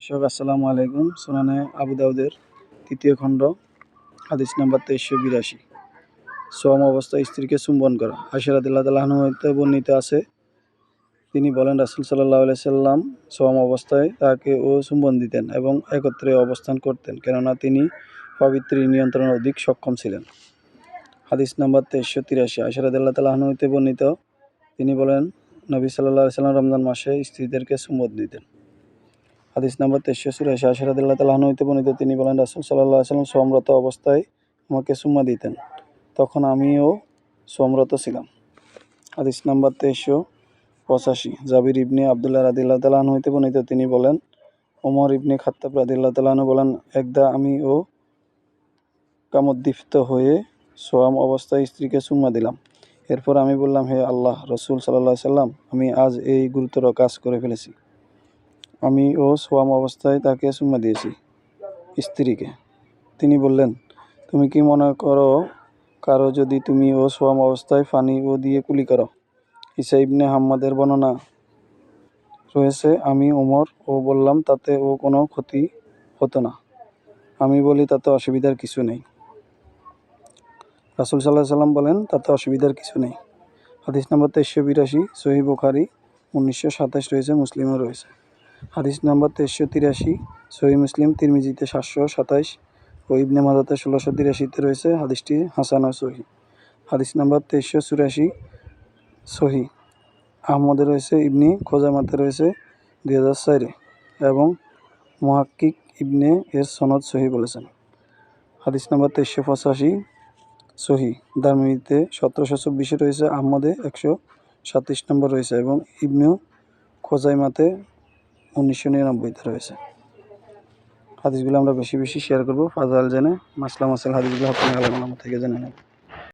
আসসালামু আলাইকুম। সুনানে আবু দাউদের ৩য় খণ্ড হাদিস নাম্বার ২৩৮২। সোম অবস্থায় স্ত্রীকে চুম্বন করা। আয়েশা রাদিয়াল্লাহু তাআলা আনহা হতে বর্ণিত আছে, তিনি বলেন, রাসূল সাল্লাল্লাহু আলাইহি সাল্লাম সোম অবস্থায় তাকে চুম্বন দিতেন এবং একত্রে অবস্থান করতেন, কেননা তিনি পবিত্রী নিয়ন্ত্রণে অধিক সক্ষম ছিলেন। হাদিস নাম্বার ২৩৮৩। আয়েশা রাদিয়াল্লাহু তাআলা আনহা হতে বর্ণিত, তিনি বলেন, নবী সাল্লাল্লাহু আলাইহি সাল্লাম রমজান মাসে স্ত্রীদেরকে চুম্বন দিতেন। হাদিস নাম্বার ২৩৮৪। আয়েশা রাদিয়াল্লাহু তাআলা আনহা হতে বর্ণিত, তিনি বলেন, রাসূল সাল্লাল্লাহু আলাইহি সাল্লাম সোমরত অবস্থায় আমাকে চুম্মা দিতেন, তখন আমিও সোমরত ছিলাম। হাদিস নাম্বার ২৩৮৫। জাবির ইবনে আব্দুল্লাহ রাদিয়াল্লাহু তাআলা আনহু হতে বর্ণিত, তিনি বলেন, ওমর ইবনে খাত্তাব রাদিয়াল্লাহু তাআলা আনহু বলেন, একদা আমি কামোদ্দীপ্ত হয়ে সোয়াম অবস্থায় স্ত্রীকে চুম্মা দিলাম। এরপর আমি বললাম, হে আল্লাহ রসুল সাল্লাল্লাহু আলাইহি সাল্লাম, আমি আজ এই গুরুতর কাজ করে ফেলেছি। আমি সোয়াম অবস্থায় তাকে চুম্মা দিয়েছি স্ত্রীকে। তিনি বললেন, তুমি কি মনে করো কারো যদি তুমি সোয়াম অবস্থায় পানি দিয়ে কুলি করো? ঈসা ইবনে হাম্মাদের বর্ণনা রয়েছে, আমি ওমর বললাম, তাতে কোনো ক্ষতি হতো না। আমি বলি, তাতে অসুবিধার কিছু নেই। রাসূল সাল্লাল্লাহু আলাইহি সাল্লাম বলেন, তাতে অসুবিধার কিছু নেই। হাদিস নাম্বার ২৩৮২, সহিহ বুখারী ১৯২৭ রয়েছে, মুসলিমও রয়েছে। হাদিস নাম্বার ২৩৮৩, সহিহ মুসলিম, তিরমিজিতে ৭২৭ ও ইবনে মাজাতে ১৬৮৩ রয়েছে। হাদিসটি হাসান ও সহিহ। হাদিস নাম্বার ২৩৮৪, সহিহ আহমদে রয়েছে, ইবনে খোজামাতে রয়েছে ২০০৪ এবং মুহাক্কিক ইবনে এর সনদ সহিহ বলেছেন। হাদিস নাম্বার ২৩৮৫, সহিহ দারমিতে ১৭২৪ রয়েছে, আহমদে ১৩৭ নম্বর রয়েছে এবং ইবনে খোজাইমাতে ১৯৯৯ রয়েছে। হাদিসগুলো আমরা বেশি বেশি শেয়ার করবো, ফাজাইল জেনে মাসলা মাসাইল হাদিসগুলো আপনি আলাদা থেকে জেনে নেব।